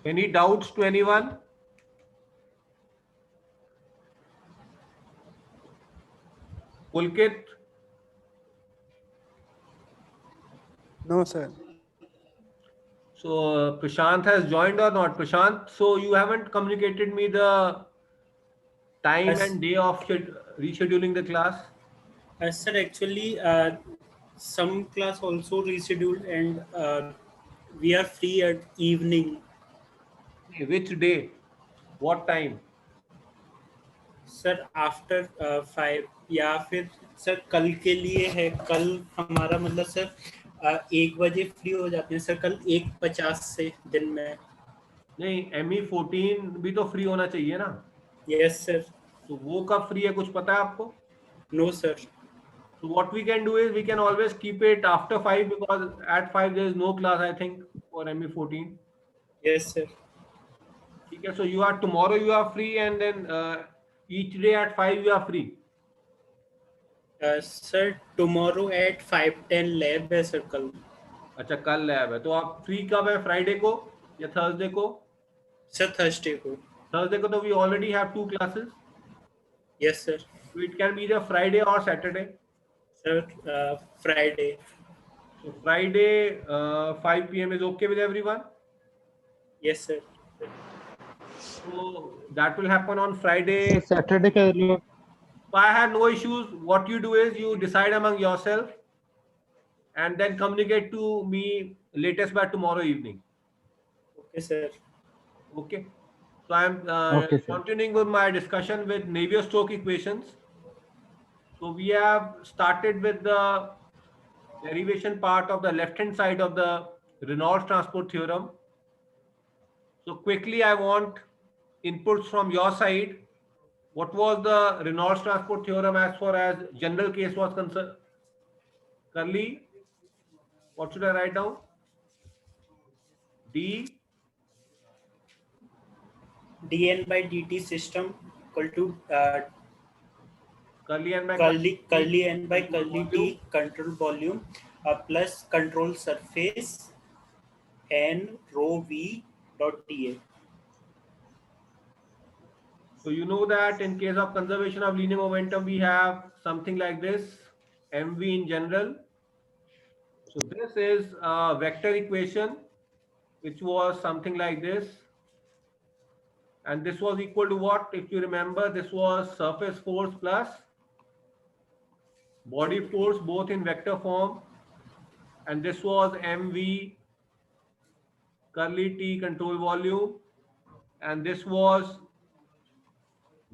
Any doubts to anyone? Pulkit? No, sir. So Prashant has joined or not? Prashant, so you haven't communicated me the time As, and day of rescheduling the class? sir, actually, some class also rescheduled, and we are free at evening. Which day? What time? Sir after 5 या फिर sir कल के लिए है. कल हमारा मतलब sir 1 बजे फ्री हो जाते हैं सर. कल 1:50 से दिन में. नहीं, ME14 भी तो फ्री होना चाहिए ना. Yes sir. तो वो कब फ्री है, कुछ पता है आपको? No sir. So what we can do is we can always keep it after 5 because at 5 there is no class I think for ME14. Yes sir. ठीक है, so you are tomorrow you are free and then each day at 5 you are free. Sir tomorrow at 5:10 lab है sir कल. अच्छा, कल lab है, तो आप free कब है, फ्राइडे को या थर्सडे को? सर थर्सडे को. थर्सडे को तो we already have 2 classes. Yes sir. So it can be either Friday or Saturday. Sir Friday. So Friday 5 p.m. is okay with everyone? Yes sir. So that will happen on Friday. Saturday का earlier. I have no issues. What you do is you decide among yourself and then communicate to me latest by tomorrow evening. Okay sir. Okay. So I am Okay, sir. continuing with my discussion with Navier-Stokes equations. So we have started with the derivation part of the left-hand side of the Reynolds transport theorem. So quickly, I want inputs from your side. What was the Reynolds transport theorem as far as general case was concerned? Curly, what should I write down? D. dn by dt system equal to Curly n by curly n by curly t volume. control volume plus control surface n rho v dot da. So you know that in case of conservation of linear momentum, we have something like this, mv in general. So this is a vector equation, which was something like this. And this was equal to what? If you remember, this was surface force plus body force, both in vector form. And this was mv curly t control volume. And this was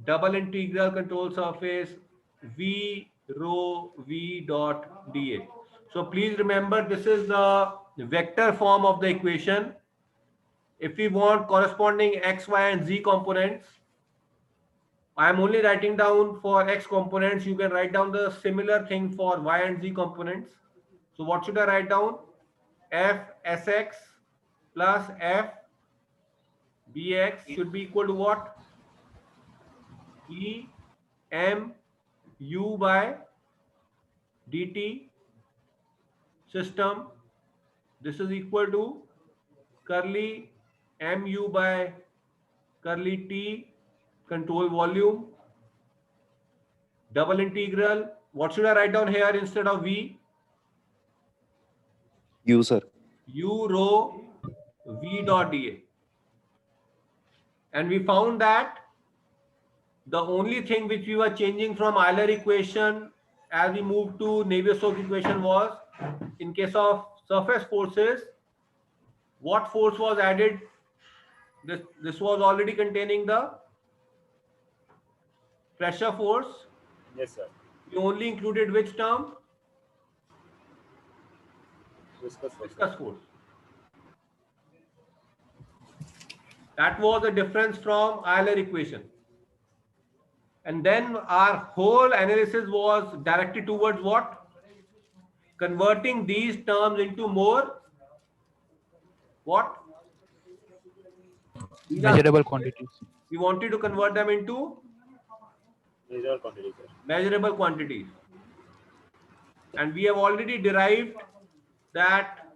double integral control surface v rho v dot da. So please remember, this is the vector form of the equation. If we want corresponding x, y, and z components, I am only writing down for x components. You can write down the similar thing for y and z components. So what should I write down? F sx plus f bx should be equal to what? E m u by dt system. This is equal to curly mu by curly t control volume double integral. What should I write down here instead of v? U, sir. U rho v dot da. And we found that the only thing which we were changing from Euler equation as we moved to Navier-Stokes equation was, in case of surface forces, what force was added? This was already containing the pressure force. Yes, sir. We only included which term? Viscous force. Viscous force. That was the difference from Euler equation. And then our whole analysis was directed towards what? Converting these terms into more what? Measurable quantities. We wanted to convert them into Measurable quantity, sir. measurable quantities. And we have already derived that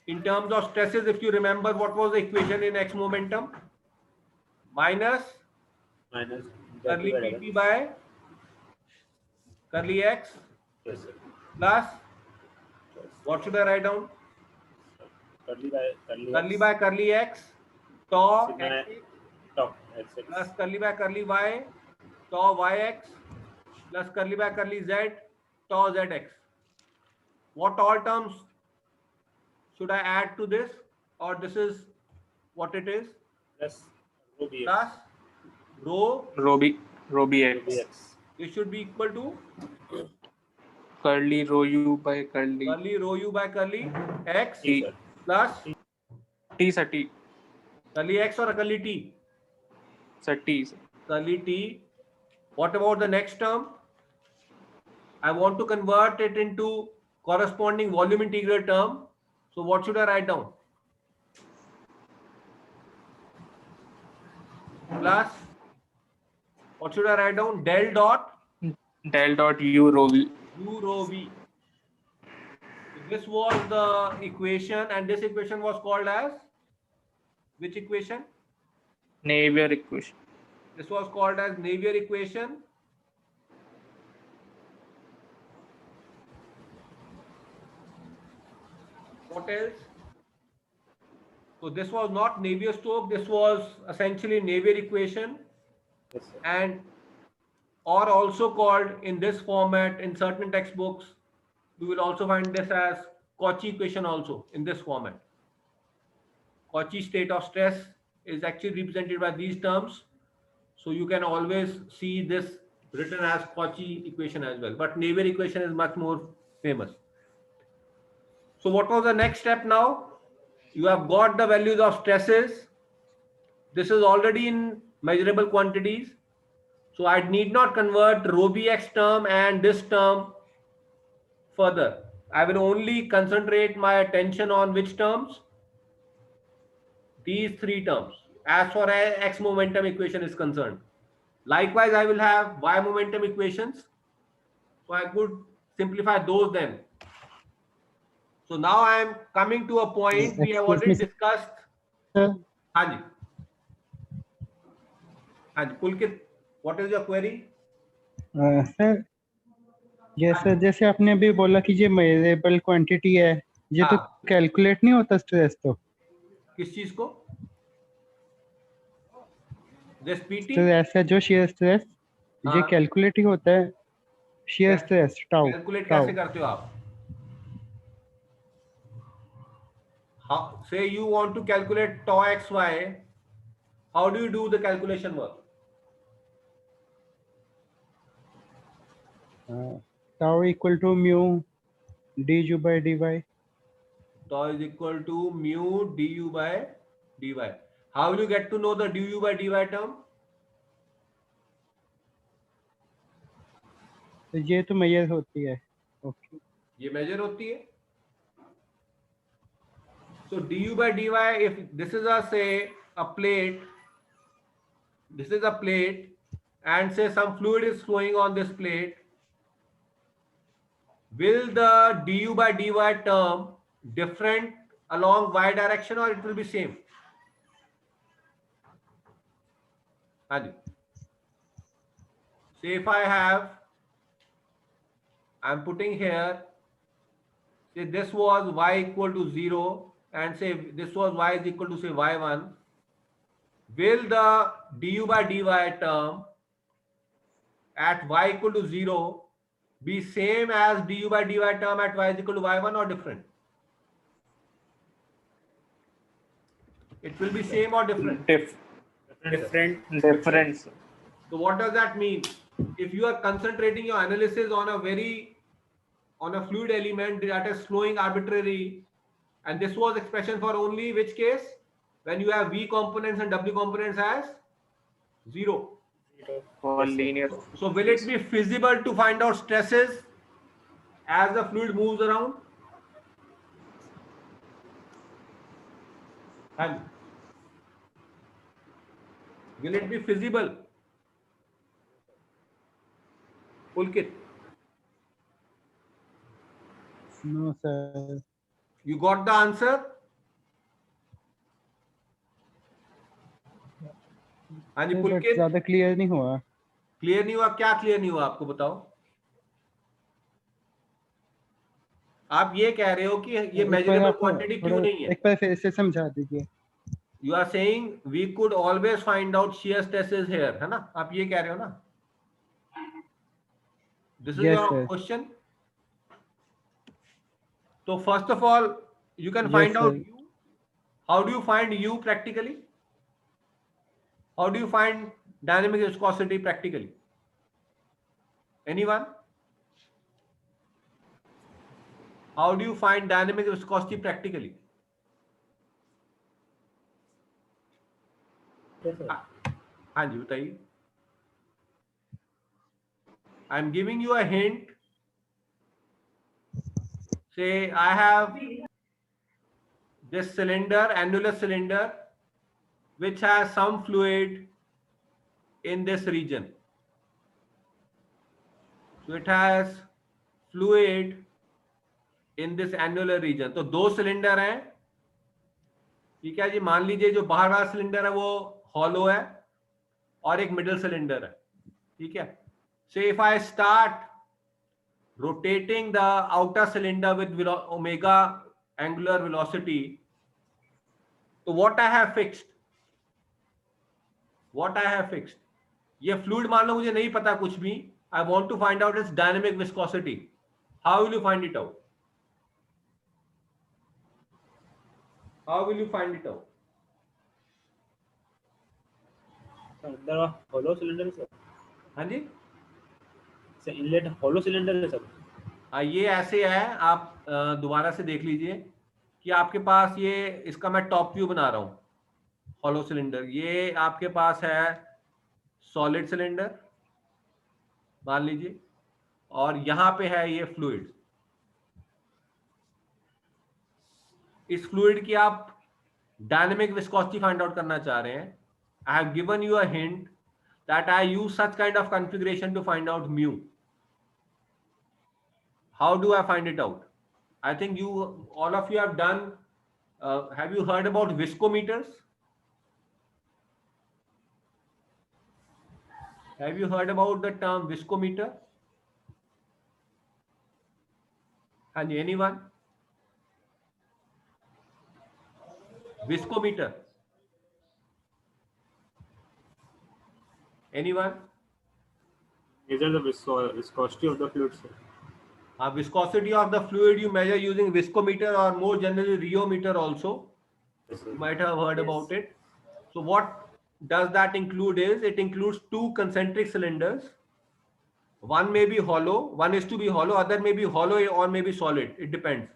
in terms of stresses, if you remember, what was the equation in x momentum? Minus minus curly W by pt double. by curly x Yes, sir. plus, Yes. what should I write down? Curly by curly Curly x, by curly x, tau sigma x top x plus curly by curly y, tau yx plus curly by curly z, tau zx. What all terms should I add to this, or this is what it is? plus rho bx. Plus rho, Rho B Rho X. bx. this should be equal to Curly rho U by curly curly rho u by curly x T, sir. plus T sir T. curly x or curly t? Sir T sir. Curly t. What about the next term? I want to convert it into corresponding volume integral term. So what should I write down? Plus, what should I write down? Del dot Del dot U rho V. u rho v. So this was the equation, and this equation was called as which equation? Navier equation. This was called as Navier equation. What else? So this was not Navier-Stokes. This was essentially Navier equation, Yes, sir. and or also called in this format in certain textbooks. You will also find this as Cauchy equation also in this format. Cauchy state of stress is actually represented by these terms. So you can always see this written as Cauchy equation as well. But Navier equation is much more famous. So what was the next step now? You have got the values of stresses. This is already in measurable quantities. So I need not convert rho bx term and this term further. I will only concentrate my attention on which terms? These three terms, as far as x momentum equation is concerned. Likewise, I will have y momentum equations. So I could simplify those then. So now I am coming to a point we have already discussed. Sir, Haji. Haji, Pulkit, what is your query? Sir जैसे जैसे आपने अभी बोला कि ये measurable quantity है, ये तो हाँ। कैलकुलेट नहीं होता स्ट्रेस तो किस चीज को? This PT? स्ट्रेस है जो शेयर स्ट्रेस, ये हाँ। कैलकुलेट ही होता है shear stress tau calculate tau कैसे करते हो आप? How, say you want to calculate tau xy, how do you do the calculation work? Tau equal to mu d u by d y. Tau is equal to mu du by dy. How will you get to know the du by dy term? तो ये तो major होती है. Okay ये measure होती है. So du by dy, if this is a say a plate, this is a plate, and say some fluid is flowing on this plate, will the du by dy term different along y direction or it will be same? Haji. Say if I have, I'm putting here, say this was y equal to 0 and say this was y is equal to say y1, will the du by dy term at y equal to 0 be same as du by dy term at y is equal to y1 or different? It will be same or different? Different. Difference. So what does that mean? If you are concentrating your analysis on a fluid element that is flowing arbitrarily, and this was expression for only which case? When you have V components and W components as 0. For linear. So will it be feasible to find out stresses as the fluid moves around? And will it be feasible? Pulkit, no sir. you got the answer? हाँ जी but पुलकित, ज्यादा clear नहीं हुआ। Clear नहीं हुआ? क्या clear नहीं हुआ आपको, बताओ। आप ये कह रहे हो कि ये एक बार मेजरेबल आप क्वांटिटी थोड़ा क्यों नहीं है? एक बार फिर से समझा दीजिए। You are saying we could always find out shear stresses here, है ना? आप ये कह रहे हो ना? This is yes your sir. Question. तो first of all you can yes find out sir. u. How do you find u practically? How do you find dynamic viscosity practically? Anyone? How do you find dynamic viscosity practically? Yes, sir. हाँ जी बताइए। I am giving you a hint. Say I have this cylinder, annular cylinder, which has some fluid in this region. So it has fluid in this annular region. तो दो cylinder हैं, ठीक है जी। मान लीजिए जो बाहर वाला सिलेंडर है वो हॉलो है और एक मिडिल सिलेंडर है, ठीक है। So if I start rotating the outer cylinder with omega angular velocity, तो what I have fixed, ये फ्लूइड मान लो मुझे नहीं पता कुछ भी, I want to find out its dynamic viscosity. How will you find it out? How will you find it out? अंदर hollow cylinder है सर। हाँ जी, सर इनलेट hollow cylinder है सर। ये ऐसे है। आप दोबारा से देख लीजिए कि आपके पास ये, इसका मैं टॉप व्यू बना रहा हूँ। हॉलो सिलेंडर, ये आपके पास है सॉलिड सिलेंडर मान लीजिए, और यहां पे है ये फ्लूइड। इस फ्लूइड की आप डायनेमिक विस्कोसिटी फाइंड आउट करना चाह रहे हैं। I have given you a hint that I use such kind of configuration to find out mu. How do I find it out? I think you, all of you have done, have you heard about viscometers? Have you heard about the term viscometer? And anyone? Viscometer. Anyone? Measure the viscosity of the fluid, sir. Viscosity of the fluid you measure using viscometer, or more generally rheometer also. Yes, sir. You might have heard about it. So what does that include is, it includes two concentric cylinders. One may be hollow, one is to be hollow, other may be hollow or may be solid. It depends.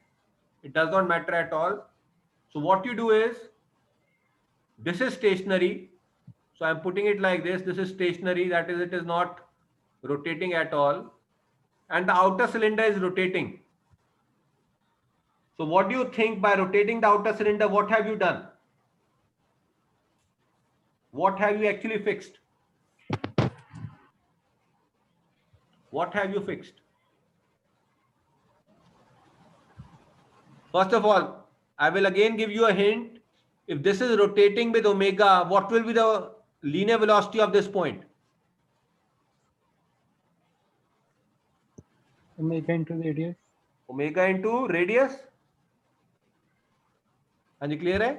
It does not matter at all. So what you do is, this is stationary. So I'm putting it like this. This is stationary. That is, it is not rotating at all. And the outer cylinder is rotating. So what do you think, by rotating the outer cylinder, what have you done? What have you actually fixed? What have you fixed? First of all, I will again give you a hint. If this is rotating with omega, what will be the linear velocity of this point? Omega into radius. Omega into radius. And clear hai?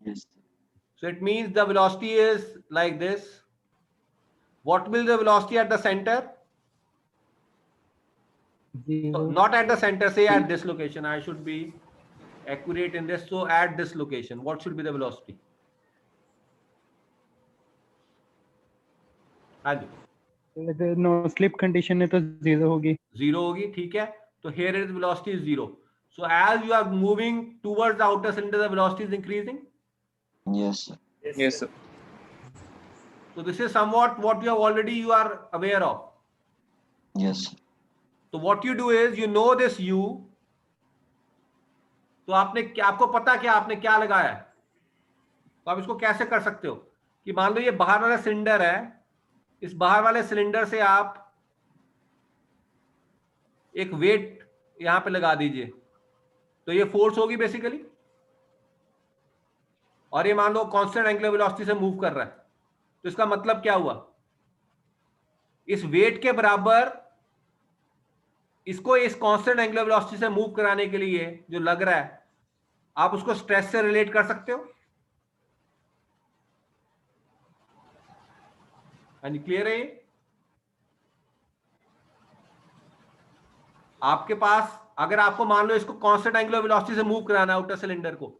Yes. So it means the velocity is like this. What will the velocity at the center? So Zero. not at the center, say at this location. I should be accurate in this. So at this location, what should be the velocity? हाँ जी, अगर no slip condition है तो zero होगी। Zero होगी, ठीक है। तो here is velocity is zero. So as you are moving towards the outer cylinder, the velocity is increasing. Yes, sir. Yes, sir. So this is somewhat what you are aware of. Yes, sir. So what you do is, you know this u. तो आपको पता क्या आपने क्या लगाया है, तो आप इसको कैसे कर सकते हो कि मान लो ये बाहर वाला सिलेंडर है, इस बाहर वाले सिलेंडर से आप एक वेट यहां पे लगा दीजिए, तो ये फोर्स होगी बेसिकली। और ये मान लो कांस्टेंट एंगुलर वेलोसिटी से मूव कर रहा है, तो इसका मतलब क्या हुआ, इस वेट के बराबर इसको इस कांस्टेंट एंगुलर वेलोसिटी से मूव कराने के लिए जो लग रहा है, आप उसको स्ट्रेस से रिलेट कर सकते हो। हाँ जी, क्लियर है ये? आपके पास अगर आपको मान लो इसको कांस्टेंट एंगुलर वेलोसिटी से मूव कराना है आउटर सिलेंडर को,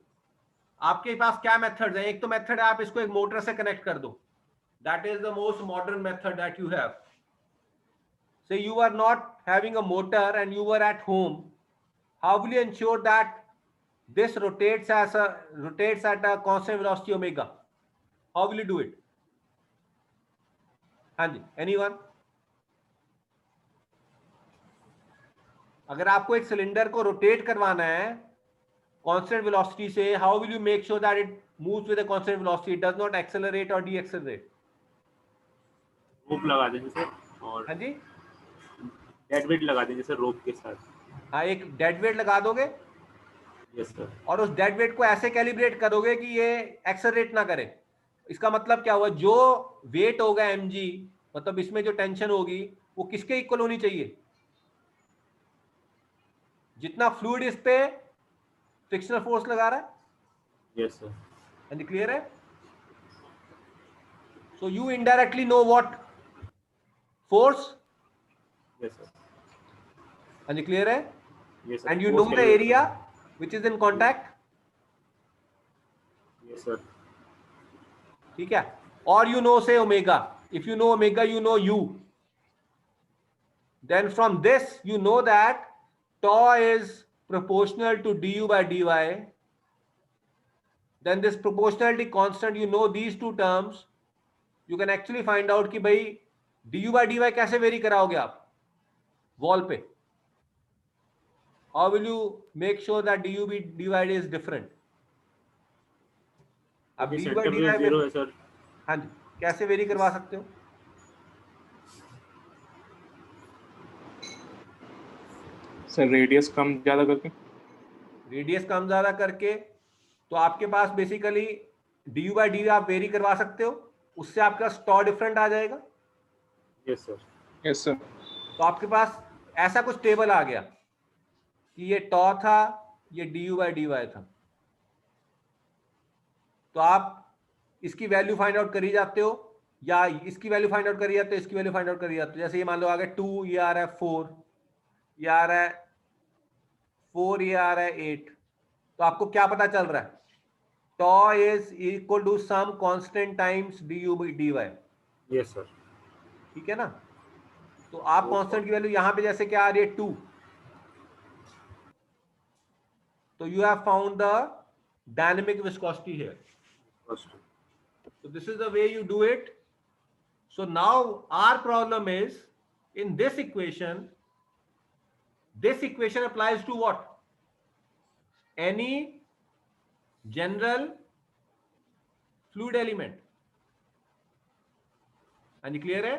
आपके पास क्या मेथड्स है? एक तो मेथड है आप इसको एक मोटर से कनेक्ट कर दो, that is the most modern method that you have. Say you are not having a motor and you were at home, how will you ensure that this rotates at a constant velocity omega? How will you do it? हाँ जी, anyone? अगर आपको एक cylinder को rotate करवाना है constant velocity से, how will you make sure that it moves with a constant velocity, it does not accelerate or deaccelerate? रोप लगा देंगे सर, और हाँ जी, डेड वेट लगा देंगे सर रोप के साथ। हाँ, एक डेड वेट लगा दोगे यस सर। और उस डेड वेट को ऐसे कैलिब्रेट करोगे कि ये एक्सेलरेट ना करे। इसका मतलब क्या हुआ, जो वेट होगा mg, मतलब इसमें जो टेंशन होगी वो किसके इक्वल होनी चाहिए, जितना फ्लूइड इस पे फ्रिक्शनल फोर्स लगा रहा है। Yes sir. एंड क्लियर है? So you indirectly know what force. Yes sir. And clear है? Yes sir. And you know the area which is in contact. Yes sir. ठीक है, और you know say omega, if you know omega you know u, then from this you know that tau is proportional to du by dy, then this proportionality constant, you know these two terms, you can actually find out कि भाई du by dy कैसे very कराओगे आप wall पे, how will you make sure that du by dy is different? अब du by dy zero है sir. हाँ जी, कैसे वेरी करवा सकते हो? सर रेडियस कम ज्यादा करके। रेडियस कम ज्यादा करके, तो आपके पास बेसिकली du by dy आप वेरी करवा सकते हो, उससे आपका टॉ डिफरेंट आ जाएगा। Yes sir. Yes sir. तो आपके पास ऐसा कुछ टेबल आ गया कि ये टॉ था, ये du by dy था, तो आप इसकी वैल्यू फाइंड आउट करी जाते हो, या इसकी वैल्यू फाइंड आउट करी जाते हो, इसकी वैल्यू फाइंड आउट करी जाते हो। जैसे ये मान लो आ गया 2, ये आ रहा है 4, ये आ रहा है 4, ये आ रहा है 8, तो आपको क्या पता चल रहा है, tau is equal to some constant times du by dy। Yes sir. ठीक है ना? तो आप कांस्टेंट की वैल्यू यहां पे जैसे क्या आ रही है 2, तो you have found the dynamic viscosity here. So this is the way you do it. So now our problem is in this equation applies to what? Any general fluid element. हाँ जी, clear है?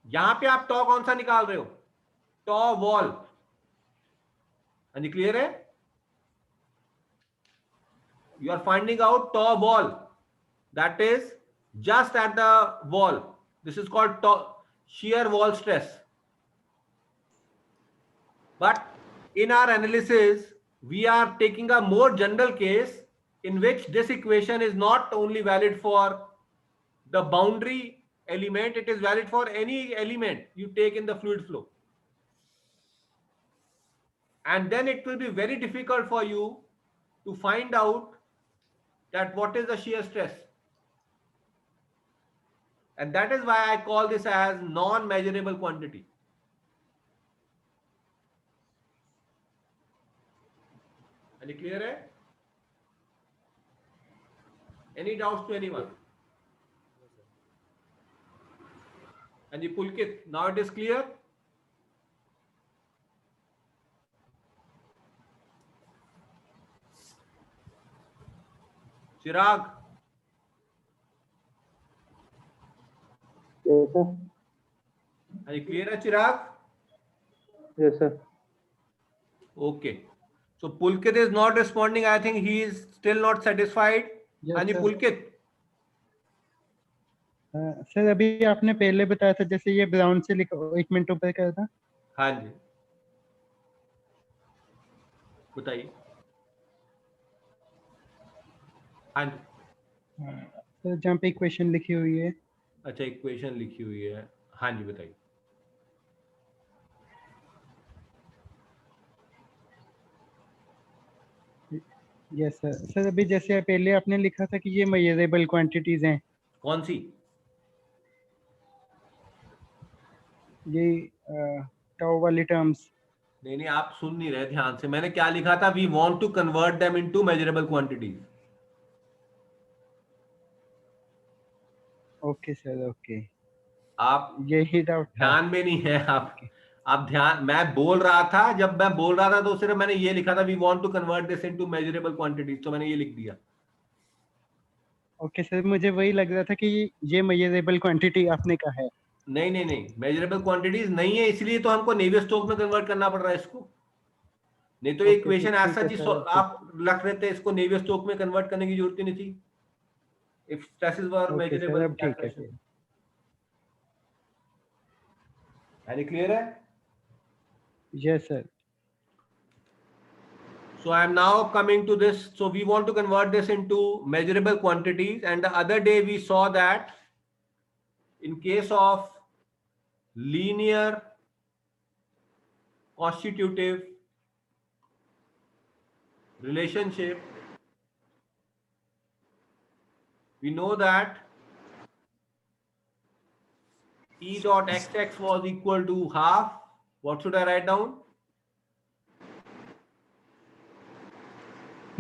यहां पे आप टॉ कौन सा निकाल रहे हो? टॉ वॉल। हाँ जी, क्लियर है? You are finding out tau wall, that is just at the wall. This is called shear wall stress. But in our analysis we are taking a more general case in which this equation is not only valid for the boundary element, it is valid for any element you take in the fluid flow, and then it will be very difficult for you to find out that what is the shear stress, and that is why I call this as non-measurable quantity. Any clear hai? Any doubts to anyone? And Pulkit, now it is clear? Chirag? Yes, sir. Are you clear, Chirag? Yes, sir. Okay. So Pulkit is not responding. I think he is still not satisfied. Yes, Hani sir. Pulkit. Sir अभी आपने पहले बताया था जैसे ये brown से लिखा, 1 minute ऊपर कर था। हाँ जी, बताइए। हाँ जी, सर जहाँ पे इक्वेशन लिखी हुई है, अच्छा इक्वेशन लिखी हुई है। हाँ जी, बताइए। Yes sir. सर अभी जैसे पहले आपने लिखा था कि ये मेजरेबल क्वांटिटीज हैं, कौन सी? ये टाउ वाली टर्म्स। नहीं नहीं, आप सुन नहीं रहे ध्यान से। मैंने क्या लिखा था? We want to convert them into measurable quantities. Okay sir, okay, आप यही डाउट था। ध्यान में नहीं है आप ध्यान, मैं बोल रहा था, जब मैं बोल रहा था तो सिर्फ मैंने ये लिखा था we want to convert this into measurable quantities, तो मैंने ये लिख दिया। ओके सर, मुझे वही लग रहा था कि ये मेजरेबल क्वांटिटी आपने कहा है। नहीं नहीं नहीं, मेजरेबल क्वांटिटीज नहीं है, इसलिए तो हमको नेवी स्टॉक में कन्वर्ट करना पड़ रहा है इसको। नहीं तो ओके इक्वेशन सर, एज ठीक है सच सर, ओके। आप रख रहे थे, इसको नेवी स्टॉक में कन्वर्ट करने की जरूरत ही नहीं थी if stresses were okay sir, measurable अब ठीक है फ्रैक्शन। सर। यानी क्लियर है? Yes sir. So I am now coming to this. So we want to convert this into measurable quantities. And the other day we saw that in case of linear constitutive relationship, we know that E dot xx was equal to half. What should I write down?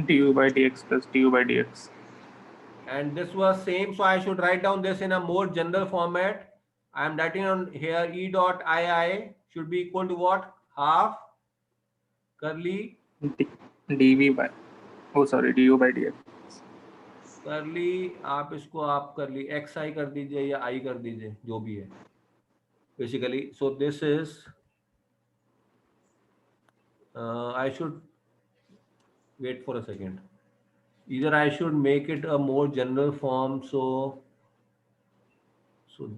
du by dx plus du by dx. And this was same, so I should write down this in a more general format. I am writing on here E dot II should be equal to what? Half curly dv by, oh sorry, du by dx. करली, आप इसको आप कर ली x आई कर दीजिए या आई कर दीजिए, जो भी है basically. So this is I should wait for a second, either I should make it a more general form, so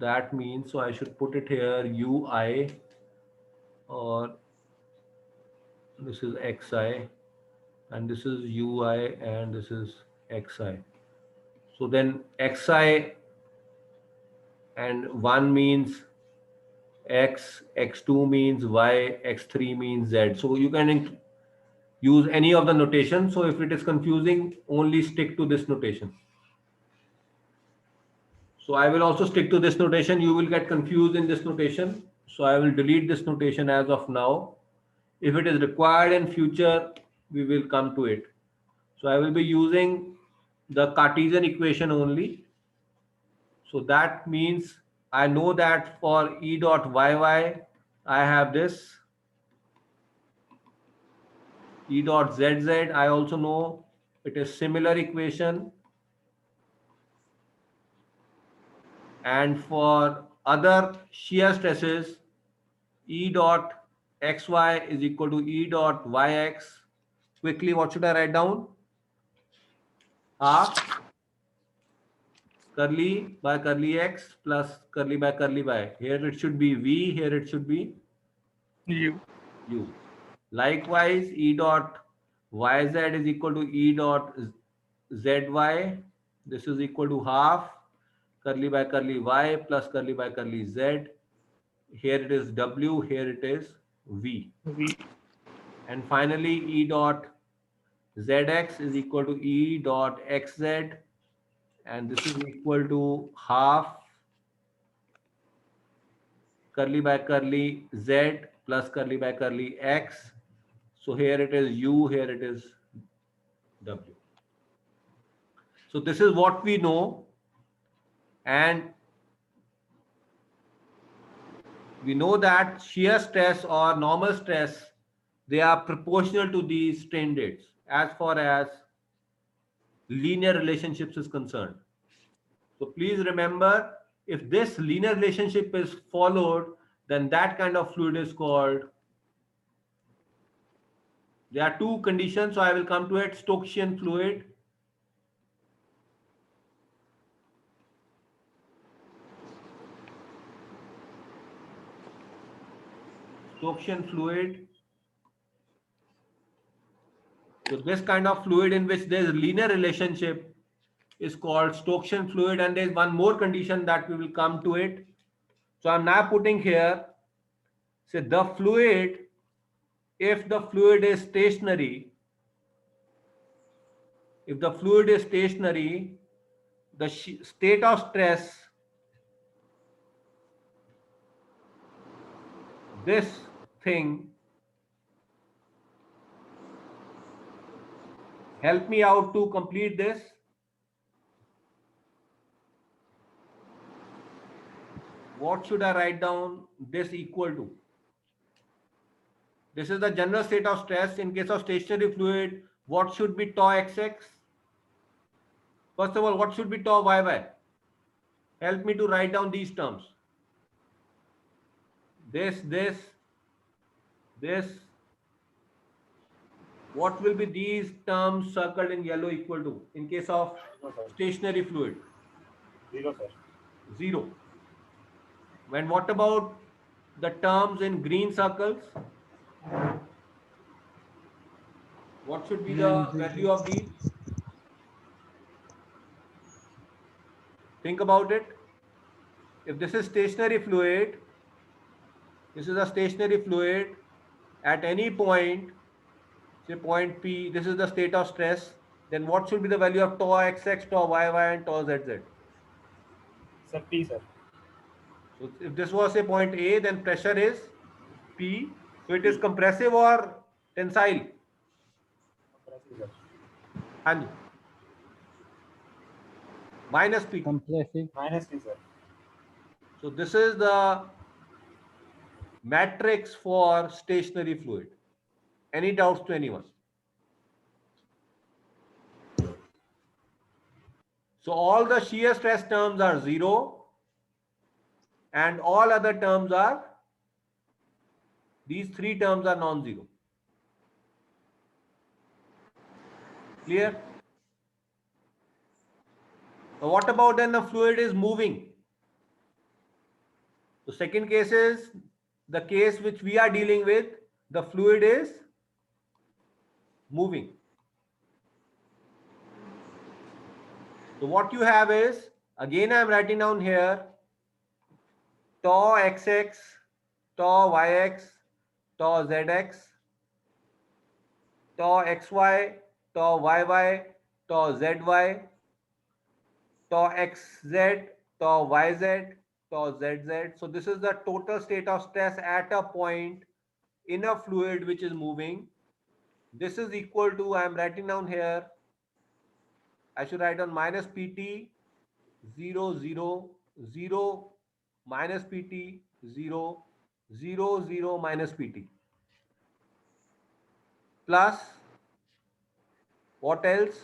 that means, so I should put it here ui, or this is xi and this is ui and this is xi. So then xi and 1 means x, x2 means y, x3 means z. So you can use any of the notation. So if it is confusing, only stick to this notation. So I will also stick to this notation. You will get confused in this notation. So I will delete this notation as of now. If it is required in future, we will come to it. So I will be using the Cartesian equation only. So that means I know that for E dot yy, I have this. E dot zz, I also know it is similar equation. And for other shear stresses, E dot xy is equal to E dot yx. Quickly, what should I write down? Half curly by curly x plus curly by curly y. Here it should be v, here it should be u. u. Likewise, E dot yz is equal to E dot zy. This is equal to half curly by curly y plus curly by curly z. Here it is w, here it is v. v. And finally, E dot zx is equal to E dot xz, and this is equal to half curly by curly z plus curly by curly x. So here it is u, here it is w. So this is what we know, and we know that shear stress or normal stress, they are proportional to these strain rates as far as linear relationships is concerned. So please remember, if this linear relationship is followed, then that kind of fluid is called There are two conditions, so I will come to it. Stokesian fluid. Stokesian fluid. So this kind of fluid in which there is linear relationship is called Stokesian fluid, and there is one more condition that we will come to it. So I'm now putting here, say the fluid, if the fluid is stationary, the state of stress, this thing, help me out to complete this. What should I write down this equal to? This is the general state of stress. In case of stationary fluid, what should be tau xx? First of all, what should be tau yy? Help me to write down these terms. This. What will be these terms circled in yellow equal to in case of stationary fluid? 0, sir. 0. When what about the terms in green circles? What should be the value of these? Think about it. If this is stationary fluid, this is a stationary fluid at any point, say point P, this is the state of stress, then what should be the value of tau xx, tau yy, and tau zz? Sir, P, sir. So if this was a point A, then pressure is P. So it is compressive or tensile? Compressive, sir. And minus P. Compressive. Minus P, sir. So this is the matrix for stationary fluid. Any doubts to anyone? So all the shear stress terms are 0 and all other terms are, these three terms are non-zero. Clear? Now what about then the fluid is moving? The second case is the case which we are dealing with, the fluid is moving. So what you have is, again I am writing down here, tau xx, tau yx, tau zx, tau xy, tau yy, tau zy, tau xz, tau yz, tau zz. So this is the total state of stress at a point in a fluid which is moving. This is equal to, I am writing down here, I should write down minus pt 0 0 0 minus pt 0 0 0 minus pt plus what else?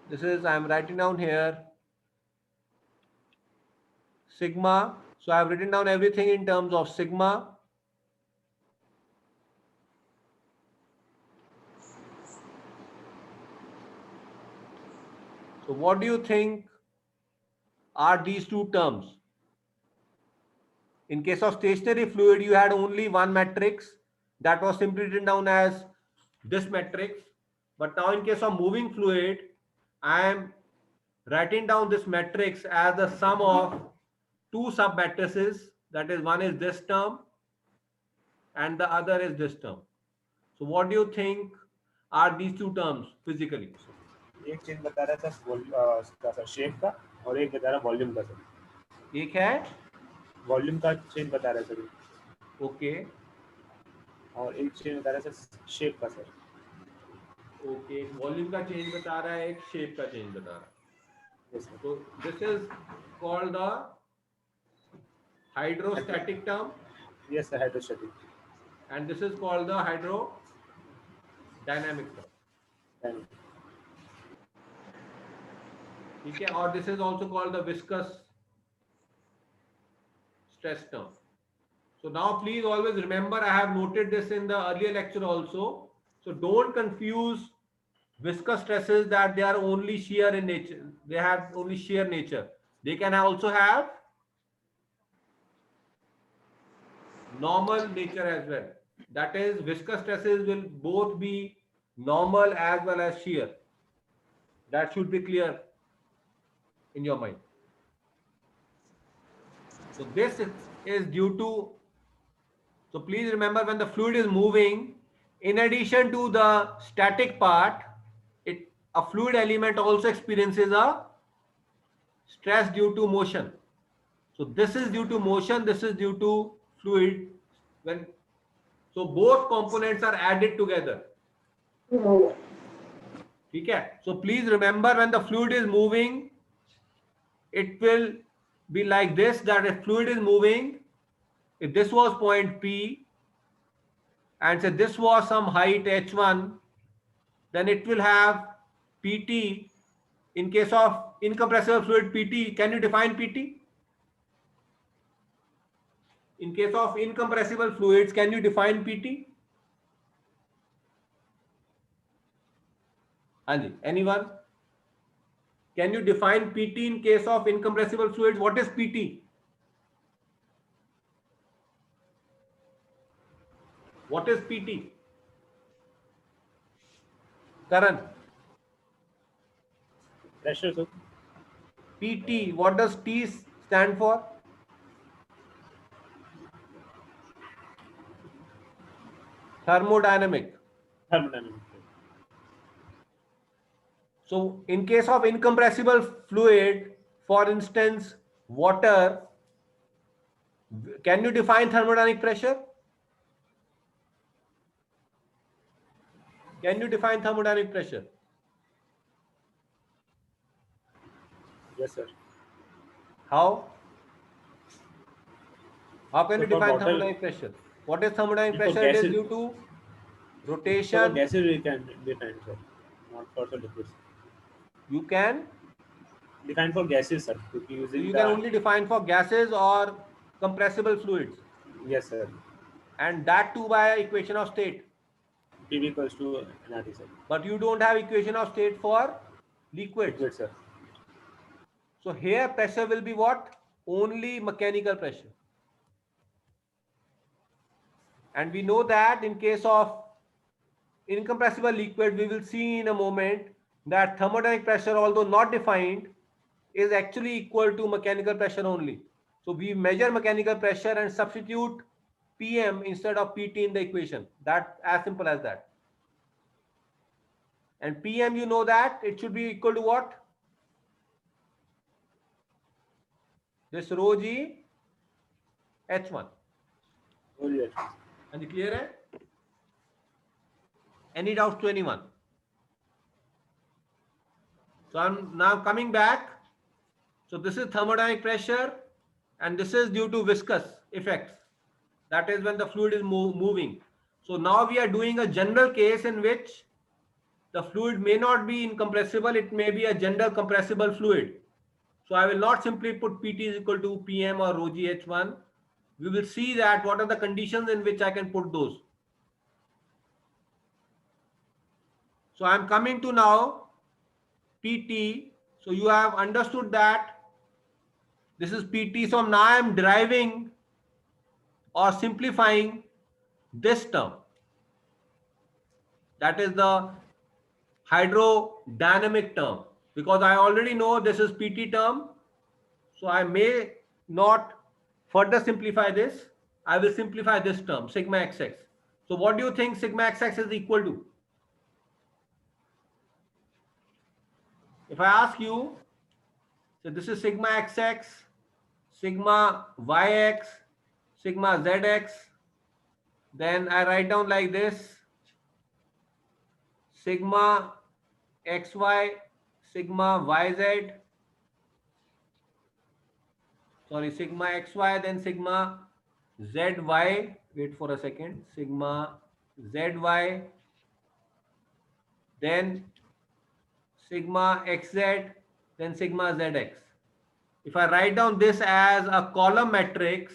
This is, I am writing down here, sigma. So I have written down everything in terms of sigma. So what do you think are these two terms? In case of stationary fluid, you had only one matrix that was simply written down as this matrix. But now in case of moving fluid, I am writing down this matrix as the sum of two sub matrices. That is, one is this term and the other is this term. So what do you think are these two terms physically? एक चीज बता रहा था sir shape का और एक बता रहा वॉल्यूम का सर एक है वॉल्यूम का चेंज बता रहा है सर ओके और एक चेंज बता रहा है सर शेप का सर ओके वॉल्यूम का चेंज बता रहा है एक शेप का चेंज बता रहा है yes sir so this is called the hydrostatic term yes sir hydrostatic and this is called the hydrodynamic term. ठीक है और this is also called the viscous stress term. So now please always remember, I have noted this in the earlier lecture also. So don't confuse viscous stresses that they are only shear in nature. They have only shear nature. They can also have normal nature as well. That is, viscous stresses will both be normal as well as shear. That should be clear in your mind. So this is due to, so please remember, when the fluid is moving, in addition to the static part, a fluid element also experiences a stress due to motion. So this is due to motion, this is due to fluid. So both components are added together. Okay? So please remember, when the fluid is moving, it will be like this, that if fluid is moving, if this was point P and say this was some height h1, then it will have PT. In case of incompressible fluid, PT, can you define PT? In case of incompressible fluids, can you define PT? Anji, anyone? Can you define PT in case of incompressible fluids? What is PT? What is PT? Karan, Pressure, sir. PT, what does T stand for? Thermodynamic. Thermodynamic. So in case of incompressible fluid, for instance, water, can you define thermodynamic pressure? Can you define thermodynamic pressure? Yes, sir. How? How can So you for define water- thermodynamic pressure? What is thermodynamic For pressure? It is gases- due to So for rotation. gases we can define, sir, not for the liquids. You can, Define for gases, sir. so Using you the, can only define for gases or compressible fluids, yes, sir. and that too by equation of state. PV equals to NRT, sir. But you don't have equation of state for liquids. Liquid, sir. So here pressure will be what? Only mechanical pressure. And we know that in case of incompressible liquid, we will see in a moment that thermodynamic pressure, although not defined, is actually equal to mechanical pressure only. So we measure mechanical pressure and substitute PM instead of PT in the equation. That as simple as that. And PM, you know that it should be equal to what? This rho G H1. Oh, yes. And the clear hai? Any doubts to anyone? So I'm now coming back. So this is thermodynamic pressure and this is due to viscous effects. That is when the fluid is moving. So now we are doing a general case in which the fluid may not be incompressible. It may be a general compressible fluid. So I will not simply put PT is equal to PM or rho G H1. We will see that what are the conditions in which I can put those. So I'm coming to now PT. So you have understood that this is PT. So now I'm deriving or simplifying this term. That is the hydrodynamic term, because I already know this is PT term. So I may not further simplify this. I will simplify this term, sigma xx. So what do you think sigma xx is equal to? If I ask you, so this is sigma xx, sigma yx, sigma zx, then I write down like this, sigma xy, sigma yz, sorry, sigma xy, then sigma zy, wait for a second, sigma zy, then sigma xz, then sigma zx. If I write down this as a column matrix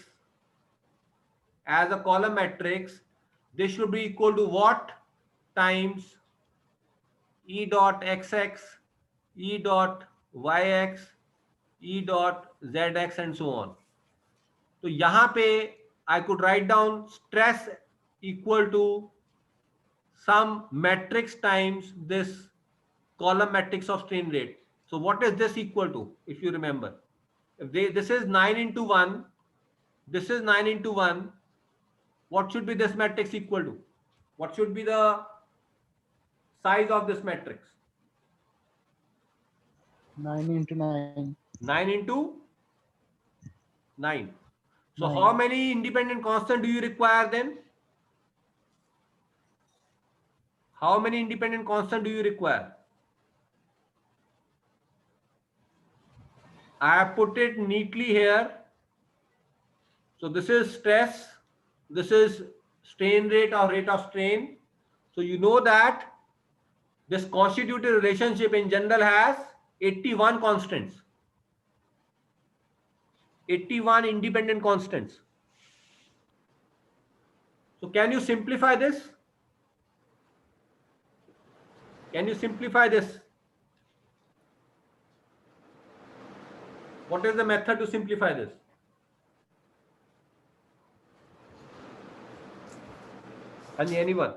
as a column matrix, this should be equal to what times E dot xx, E dot yx, E dot zx and so on. तो यहाँ पे I could write down stress equal to some matrix times this column matrix of strain rate. So what is this equal to, if you remember? If this is 9 into 1, this is 9 into 1, what should be this matrix equal to? What should be the size of this matrix? 9 into 9. 9 into 9. So 9. how many independent constant do you require then? How many independent constant do you require? I have put it neatly here. So this is stress, this is strain rate or rate of strain. So you know that this constitutive relationship in general has 81 constants, 81 independent constants. So can you simplify this? Can you simplify this? What is the method to simplify this? Anyone?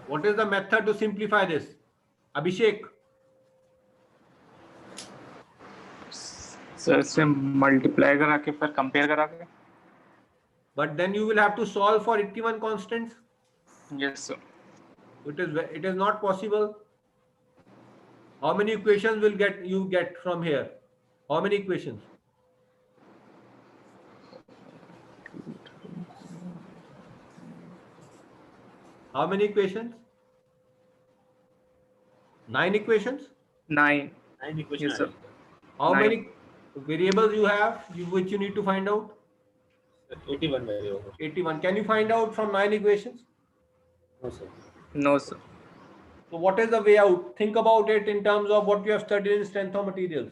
What is the method to simplify this? Abhishek? Sir से multiply करा के फिर compare करा के. But then you will have to solve for 81 constants. Yes sir. It is not possible. How many equations will you get from here? How many equations? How many equations? 9 equations? 9. 9 equation. Yes, sir. How 9. many variables you have which you need to find out? 81 variable. 81. Can you find out from 9 equations? No, sir. No sir. So what is the way out? Think about it in terms of what you have studied in strength of materials.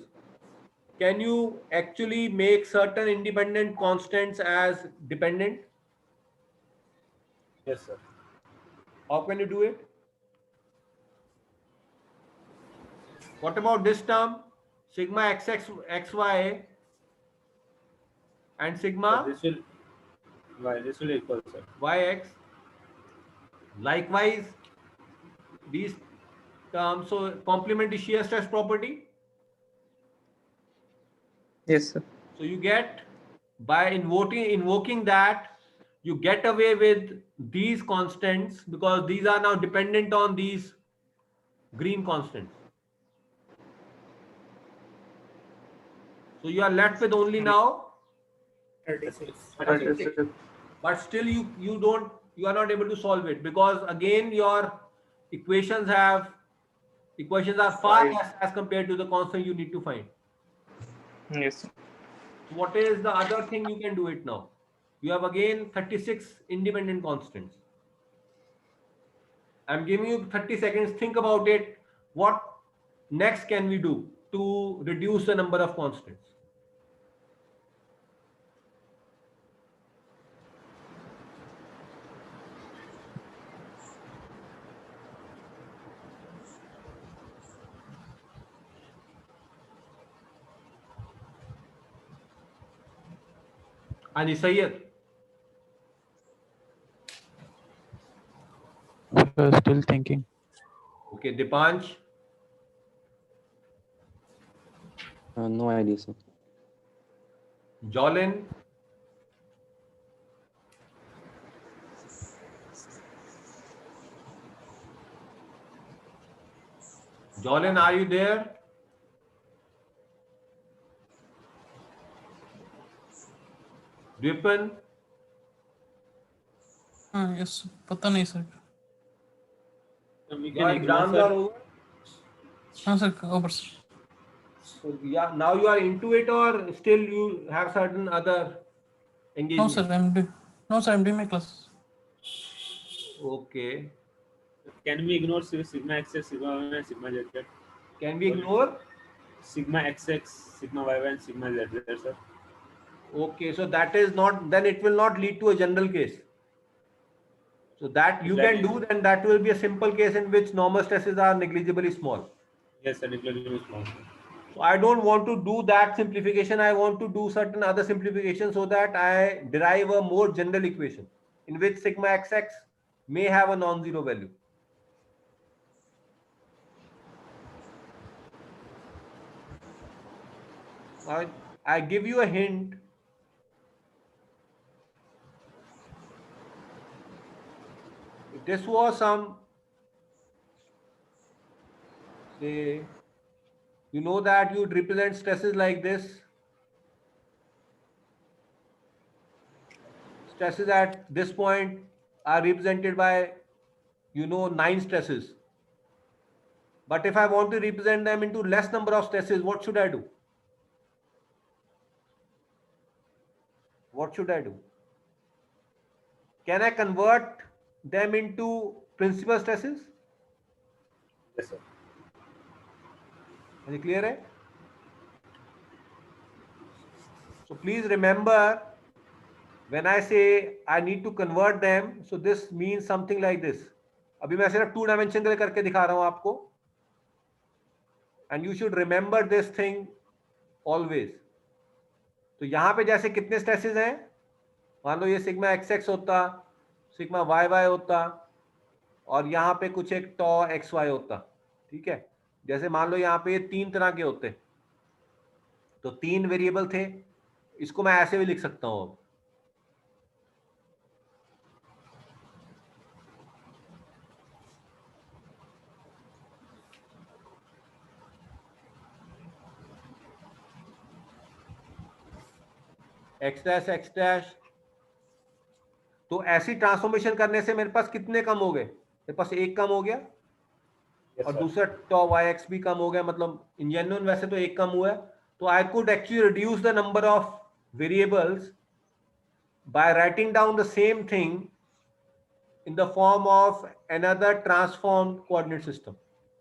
Can you actually make certain independent constants as dependent? Yes, sir. How can you do it? What about this term? Sigma xx xy and sigma This will equal, sir. yx. Likewise, these terms, so complement is shear stress property. Yes sir. So you get, by invoking that, you get away with these constants because these are now dependent on these green constants. So you are left with only now, 36. 36. but still you are not able to solve it because again your equations are far less as compared to the constant you need to find. Yes sir. What is the other thing you can do it now? You have again 36 independent constants. I'm giving you 30 seconds. Think about it. What next can we do to reduce the number of constants? Ani Sayyid. Still thinking. Okay, Dipansh. No idea, sir. Jolin. Jolin, are you there? Vipin. हाँ yes पता नहीं sir. We Your can ignore, exams are sir. over. हाँ sir over sir. So yeah, now you are into it or still you have certain other No engagements? sir I'm doing my class. Okay. Can we ignore sigma x, sigma y, and sigma z? Can we ignore? sigma xx, sigma yy, and sigma zz, sir. Okay, so that is not, then it will not lead to a general case. So that you can Exactly. do, then that will be a simple case in which normal stresses are negligibly small. Yes, sir. Negligible small, sir. So I don't want to do that simplification. I want to do certain other simplification so that I derive a more general equation in which sigma xx may have a non-zero value. I give you a hint. If this was some, say, you know that you'd represent stresses like this. Stresses at this point are represented by, 9 stresses. But if I want to represent them into less number of stresses, what should I do? What should I do? Can I convert them into principal stresses? Yes, sir. Is it clear? Hai? So please remember, when I say I need to convert them, so this means something like this. अभी मैं सिर्फ 2 dimension के लिए करके दिखा रहा हूं आपको. And you should remember this thing always. तो यहां पे जैसे कितने स्ट्रेसेस हैं, मान लो ये सिग्मा xx होता, सिग्मा yy होता, और यहाँ पे कुछ एक टॉ xy होता. ठीक है, जैसे मान लो यहाँ पे ये 3 तरह के होते, तो 3 वेरिएबल थे. इसको मैं ऐसे भी लिख सकता हूं. अब x डैश, तो ऐसी ट्रांसफॉर्मेशन करने से मेरे पास कितने कम हो गए? मेरे पास एक कम हो गया, Yes, और sir. दूसरा टॉ yx भी कम हो गया. मतलब इन जेन्युइन वैसे तो एक कम हुआ है. तो I could actually reduce the number of variables by writing down the same thing in the form of another transformed coordinate system.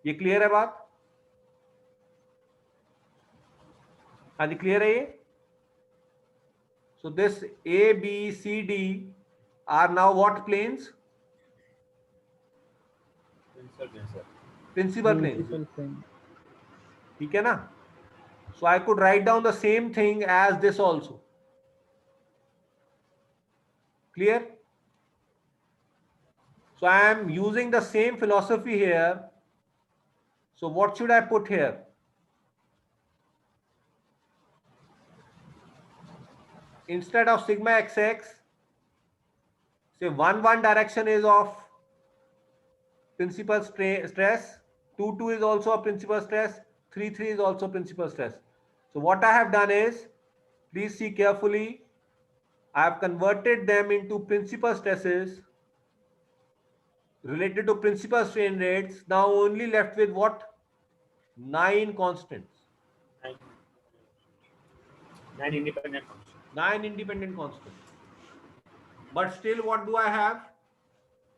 ये क्लियर है बात? हाँ जी, क्लियर है ये? So this A, B, C, D are now what planes? Yes, sir. Principal planes. Principal plane. ठीक है ना? So I could write down the same thing as this also. Clear? So I am using the same philosophy here. So what should I put here? Instead of sigma xx, say 1 direction is of principal stress, 2 is also a principal stress, 3 is also principal stress. So what I have done is, please see carefully, I have converted them into principal stresses related to principal strain rates. Now only left with what? 9 constants. 9 independent functions. 9 independent constants. But still, what do I have?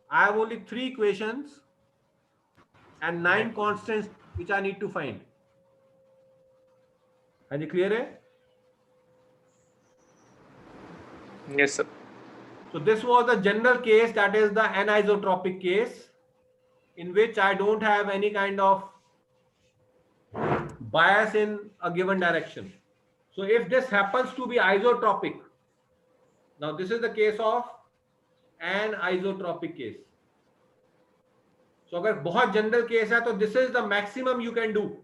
I have only 3 equations and 9 constants which I need to find. Are you clear? Yes, sir. So this was the general case, that is the anisotropic case, in which I don't have any kind of bias in a given direction. So if this happens to be isotropic, now this is the case of an isotropic case. So अगर बहुत general case है, तो this is the maximum you can do.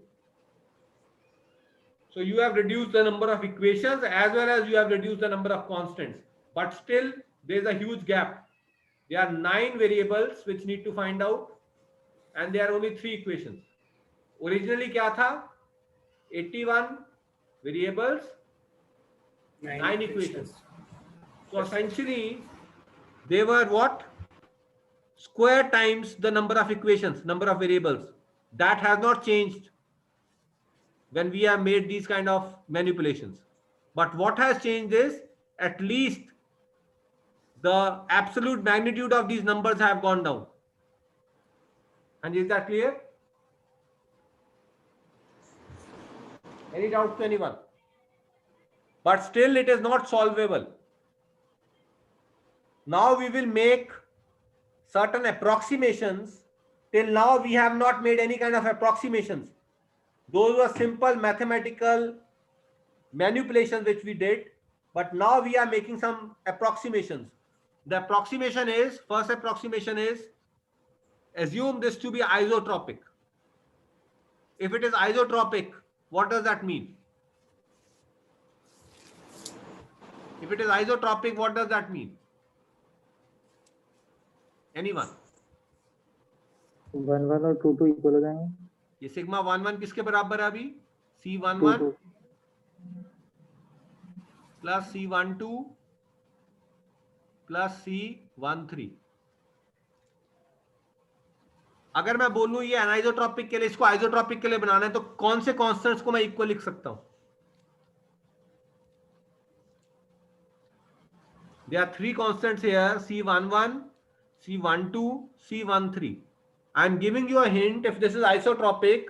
So you have reduced the number of equations as well as you have reduced the number of constants, but still there is a huge gap. There are 9 variables which need to find out, and there are only 3 equations. Originally क्या था? 81 variables, 9 equations. So essentially they were what? Square times the number of equations, number of variables. That has not changed when we have made these kind of manipulations. But what has changed is at least the absolute magnitude of these numbers have gone down. And is that clear? Any doubts to anyone? But still it is not solvable. Now we will make certain approximations. Till now we have not made any kind of approximations. Those were simple mathematical manipulations which we did, but now we are making some approximations. The approximation is, first approximation is, assume this to be isotropic. If it is isotropic, what does that mean? If it is isotropic, what does that mean? Anyone? 1 1 और 2 2 equal हो जाएंगे. ये sigma 1 1 किसके बराबर है अभी? C11 plus C12 plus C13. अगर मैं बोलूं ये अनाइसोट्रॉपिक के लिए, इसको आइसोट्रॉपिक के लिए बनाना है, तो कौन से कांस्टेंट्स को मैं इक्वल लिख सकता हूं? There are three constants here, C11, C12, C13. I am giving you a hint. If this is isotropic,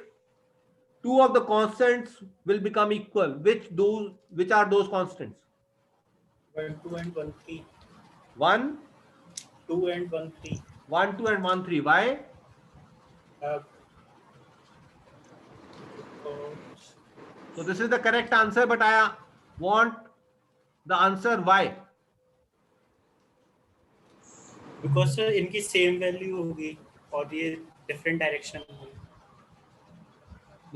two of the constants will become equal. Which are those constants? 1 2 and 1 3. 1, 2 and 1 3. 1, 2 and 1, 3. Why? So this is the correct answer, but I want the answer why. Because sir, इनकी same value होगी और ये different direction में.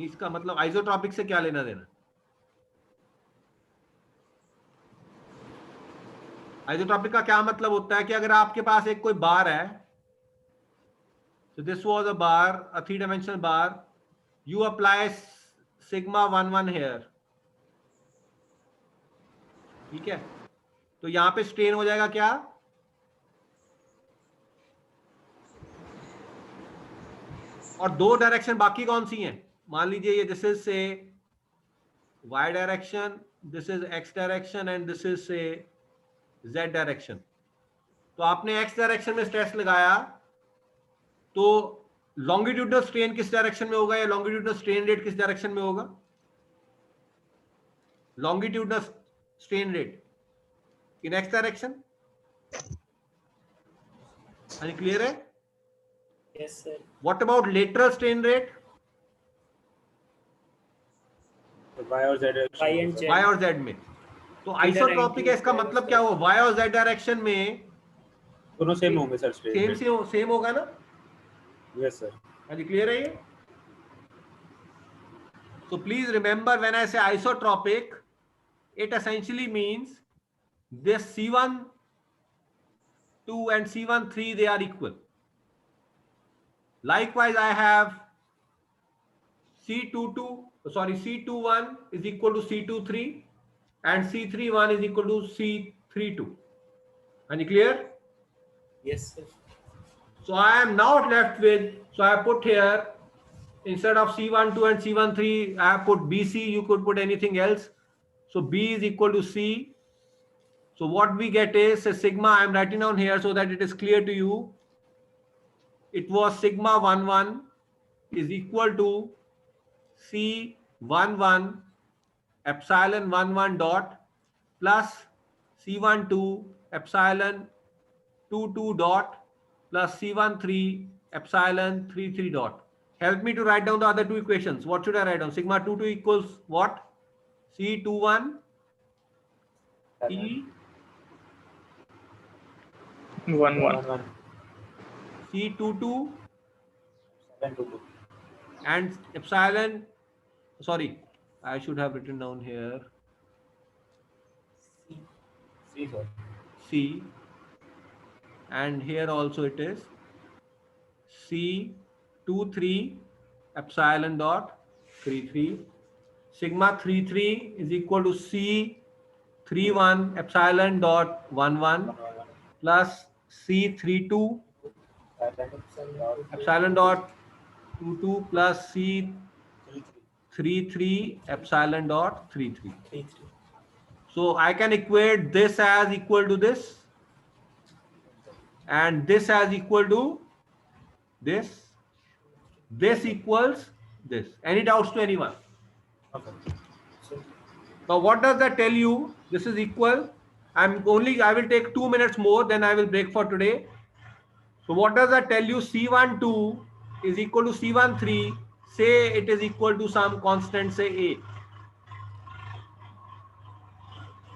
इसका मतलब isotropic से क्या लेना देना? आइसोट्रॉपिक का क्या मतलब होता है कि अगर आपके पास एक कोई बार है, so this was a bar, a 3-dimensional bar, you apply sigma 1 1 here. ठीक है, तो यहां पे स्ट्रेन हो जाएगा क्या? और दो डायरेक्शन बाकी कौन सी हैं? मान लीजिए ये दिस इज से y direction, this is x direction and this is से z डायरेक्शन. तो आपने x डायरेक्शन में स्ट्रेस लगाया, तो लॉन्गिट्यूडनल स्ट्रेन किस डायरेक्शन में होगा या लॉन्गिट्यूडनल स्ट्रेन रेट किस डायरेक्शन में होगा? Longitudinal strain rate in x direction. यानी क्लियर है? Yes sir. What about lateral strain rate? Y और Z direction. Y and Z. Y और Z में. तो आइसोट्रॉपिक है, इसका मतलब क्या हुआ? Y और Z डायरेक्शन में दोनों सेम होंगे सर. सेम होगा ना? Yes sir. हाँ जी, क्लियर है ये? So please remember, when I say isotropic, it essentially means this C1 2 and C1 3, they are equal. Likewise, I have C21 is equal to C23 and C31 is equal to C32. Any clear? Yes sir. So I am now left with, so I put here, instead of C12 and C13, I have put BC. You could put anything else. So B is equal to C. So what we get is a sigma. I am writing down here so that it is clear to you. It was sigma 1 1 is equal to C11 epsilon 1 1 dot plus C12 epsilon 2 2 dot plus C13 epsilon 3 3 dot. Help me to write down the other two equations. What should I write down? Sigma 2 2 equals what? C21 E 1 1. C22 7 2 2. and epsilon, sorry, I should have written down here C sir. C, and here also it is C23 epsilon dot 33. Sigma 33 is equal to C31 epsilon dot 1 1 plus C32 epsilon dot 2 2 plus C33 epsilon dot 33. 3 3. So I can equate this as equal to this and this as equal to this. This equals this. Any doubts to anyone? Okay. Now what does that tell you? This is equal. I will take 2 minutes more, then I will break for today. So what does that tell you? C12 is equal to C13. Say it is equal to some constant, say A.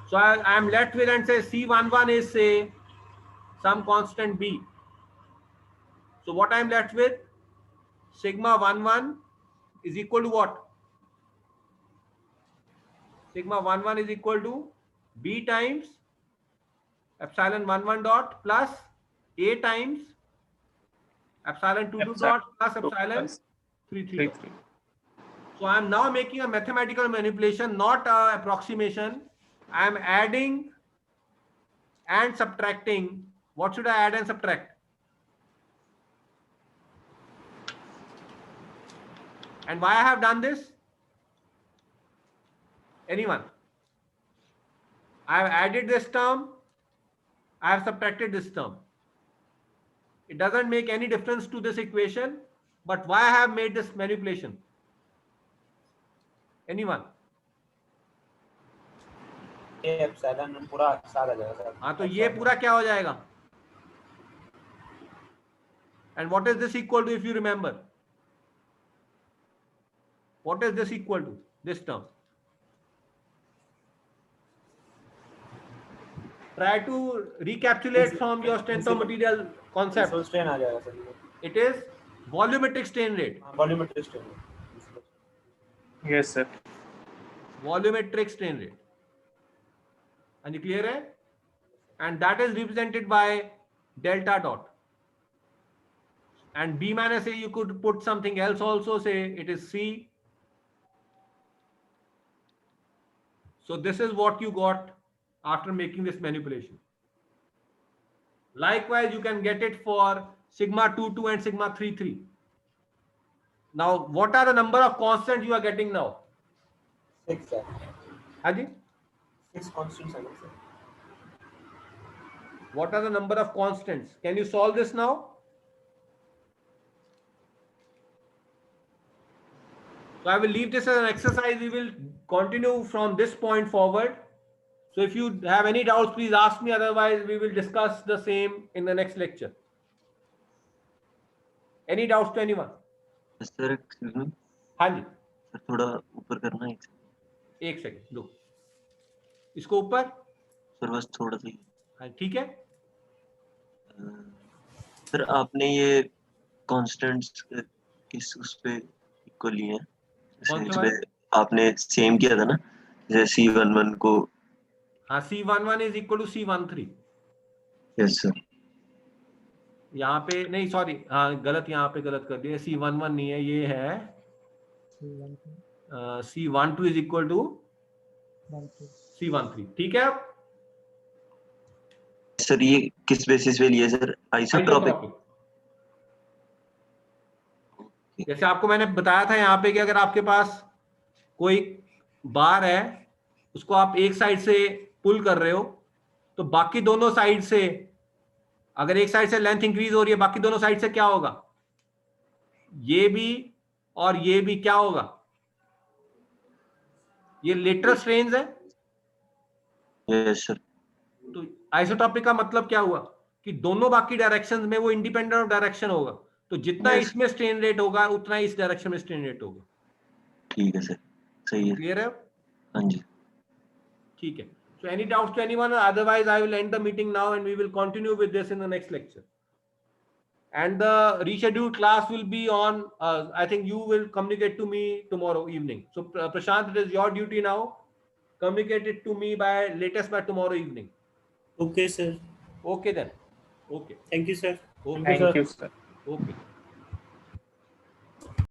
So I am left with and say C11 is say some constant B. So what I am left with? Sigma 11 is equal to what? Sigma 11 is equal to B times epsilon 11 dot plus A times epsilon 22 dot plus epsilon 33 dot. So I am now making a mathematical manipulation, not a approximation. I am adding and subtracting. What should I add and subtract? And why I have done this? Anyone? I have added this term. I have subtracted this term. It doesn't make any difference to this equation, but why I have made this manipulation? Anyone? ये epsilon पूरा साथ आ जाएगा sir. हाँ, तो ये पूरा क्या हो जाएगा? And what is this equal to, if you remember? What is this equal to? This term. Try to recapitulate from your strength of material concept. Tensile strain आ जाएगा सर ये। It is volumetric strain rate. Volumetric strain. Yes, sir. Volumetric strain rate. And you clear है? And that is represented by delta dot. And B minus A, you could put something else also, say it is C. So this is what you got after making this manipulation. Likewise, you can get it for sigma 22 and sigma 33. Now, what are the number of constants you are getting now? 6 है। Haji? 6 constants है sir. What are the number of constants? Can you solve this now? So I will leave this as an exercise. We will continue from this point forward. So if you have any doubts, please ask me. Otherwise, we will discuss the same in the next lecture. Any doubts to anyone? Sir excuse me हाँ जी, sir थोड़ा ऊपर करना है एक second दो, इसको ऊपर। Sir बस थोड़ा सा ही हाँ, ठीक है। सर आपने ये कांस्टेंट्स किस उस पे इक्वल लिए हैं कौन से इसमें आपने सेम किया था ना जैसे C11 को हाँ, C11 is equal to C13। Yes sir यहाँ पे नहीं, सॉरी, हाँ गलत, यहाँ पे गलत कर दिया। C11 नहीं है, ये है C12 is equal to C13। ठीक है। सर ये किस बेसिस पे लिए सर आइसोट्रोपिक जैसे आपको मैंने बताया था यहाँ पे कि अगर आपके पास कोई बार है, उसको आप एक साइड से पुल कर रहे हो, तो बाकी दोनों साइड से, अगर एक साइड से लेंथ इंक्रीज हो रही है, बाकी दोनों साइड से क्या होगा? ये भी और ये भी क्या होगा? ये लेटरल स्ट्रेन्स है। यस सर तो आइसोट्रोपिक का मतलब क्या हुआ कि दोनों बाकी डायरेक्शंस में वो इंडिपेंडेंट ऑफ डायरेक्शन होगा। तो जितना Yes. इसमें स्ट्रेन रेट होगा उतना इस डायरेक्शन में स्ट्रेन रेट होगा। ठीक है सर सही है क्लियर है? हाँ जी ठीक है। So any doubts to anyone? Otherwise, I will end the meeting now and we will continue with this in the next lecture. And the rescheduled class will be on, I think you will communicate to me tomorrow evening. So Prashant, it is your duty now. Communicate it to me by latest by tomorrow evening. Okay, sir. Okay then. Okay. Thank you, sir. Okay. Thank you, sir. Okay.